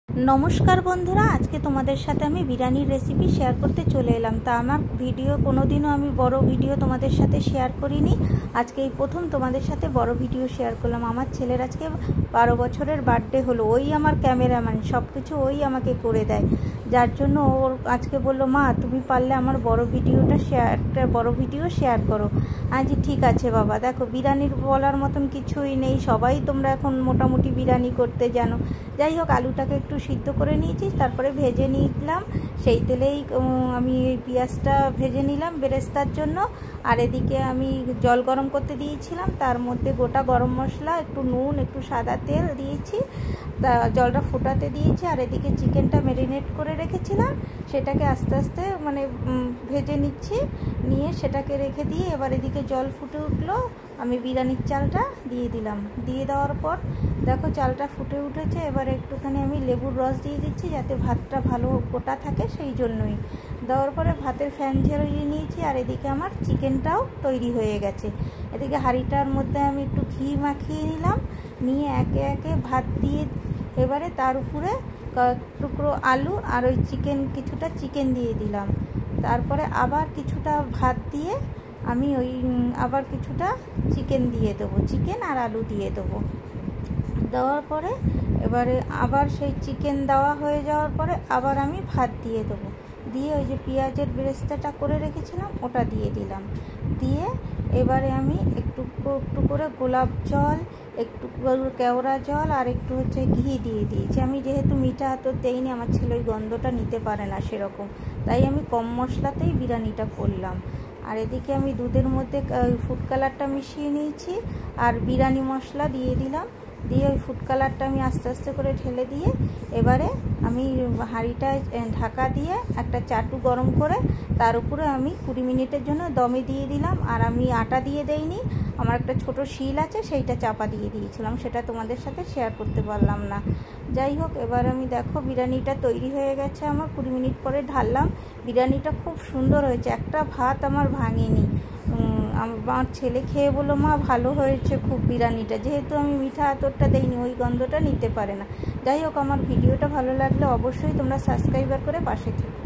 नमस्कार बंधुरा आज के तुम्हारे साथे आमी बिरियानिर रेसिपि शेयर करते चले एलाम। ता आमार भिडियो कोनोदिनও आमी बड़ो भिडियो तुम्हारे साथे शेयर करिनी। आज के प्रथम तुम्हारे साथे बड़ो भिडियो शेयर करलाम। आमार छेलेर आज के 12 बछरेर बार्থडे हलो। ओई आमार क्यामेरामैन सबकिछु ओई आमाके करे देय, जार जोन्नो ओर आज के बोललो मा तुमी पारले आमार बड़ो भिडियो शेयर करो। आज ठीक आछे बाबा। देखो बिरियानिर बलार मतन किछुई नेই, सबाई तोमरा एखन मोटामुटी बिरियानि करते जानो। যাই হোক আলুটাকে একটু সিদ্ধ করে নিয়েছি, তারপরে ভেজে নিলাম। সেই তেলেই আমি এই পেঁয়াজটা ভেজে নিলাম বেরেস্তার জন্য। আর এদিকে আমি জল গরম করতে দিয়েছিলাম, তার মধ্যে গোটা গরম মশলা, একটু নুন, একটু সাদা তেল দিয়েছি, তা জলটা ফোটাতে দিয়েছি। আর এদিকে চিকেনটা ম্যারিনেট করে রেখেছিলাম, সেটাকে আস্তে আস্তে মানে ভেজে নিচ্ছি। নিয়ে সেটাকে রেখে দিয়ে এবার এদিকে জল ফুটে উঠলো, আমি বিরিয়ানির চালটা দিয়ে দিলাম। দিয়ে দেওয়ার পর দেখো চালটা ফুটে উঠেছে। এবার একটুখানি আমি লেবুর রস দিয়ে দিচ্ছি যাতে ভাতটা ভালো গোটা থাকে, সেই জন্যই। দেওয়ার পরে ভাতের ফ্যান ঝরিয়ে নিয়েছি। আর এদিকে আমার চিকেনটাও তৈরি হয়ে গেছে। এদিকে হাঁড়িটার মধ্যে আমি একটু ঘি মাখিয়ে নিলাম, নিয়ে একে একে ভাত দিয়ে এবারে তার উপরে টুকরো আলু আর ওই কিছুটা চিকেন দিয়ে দিলাম। তারপরে আবার কিছুটা ভাত দিয়ে আমি ওই আবার কিছুটা চিকেন দিয়ে দেবো, চিকেন আর আলু দিয়ে দেবো। দেওয়ার পরে এবারে আবার সেই চিকেন দেওয়া হয়ে যাওয়ার পরে আবার আমি ভাত দিয়ে দেবো। দিয়ে ওই যে পেঁয়াজের বেরেস্তাটা করে রেখেছিলাম ওটা দিয়ে দিলাম। দিয়ে এবারে আমি একটু একটু করে গোলাপ জল, একটু কেওড়া জল আর একটু হচ্ছে ঘি দিয়ে দিয়েছি। আমি যেহেতু মিঠা তো দেইনি, আমার ছেলে ওই গন্ধটা নিতে পারে না সেরকম, তাই আমি কম মশলাতেই বিরিয়ানিটা করলাম। আর এদিকে আমি দুধের মধ্যে ফুড কালারটা মিশিয়ে নিয়েছি আর বিরিয়ানি মশলা দিয়ে দিলাম। দিয়ে ওই ফুড কালারটা আমি আস্তে আস্তে করে ঢেলে দিয়ে এবারে আমি হাঁড়িটায় ঢাকা দিয়ে একটা চাটু গরম করে তার উপরে আমি 20 মিনিটের জন্য দমে দিয়ে দিলাম। আর আমি আটা দিয়ে দেইনি, আমার একটা ছোট শিল আছে সেইটা চাপা দিয়ে দিয়েছিলাম, সেটা তোমাদের সাথে শেয়ার করতে পারলাম না। যাই হোক এবার আমি দেখো বিরিয়ানিটা তৈরি হয়ে গেছে আমার। 20 মিনিট পরে ঢাললাম। বিরিয়ানিটা খুব সুন্দর হয়েছে, একটা ভাত আমার ভাঙেনি। আমার ছেলে খেয়ে বললো মা ভালো হয়েছে খুব বিরিয়ানিটা, যেহেতু আমি মিঠা আতরটা দেইনি ওই গন্ধটা নিতে পারে না। যাই হোক আমার ভিডিওটা ভালো লাগলে অবশ্যই তোমরা সাবস্ক্রাইবার করে পাশে থেকো।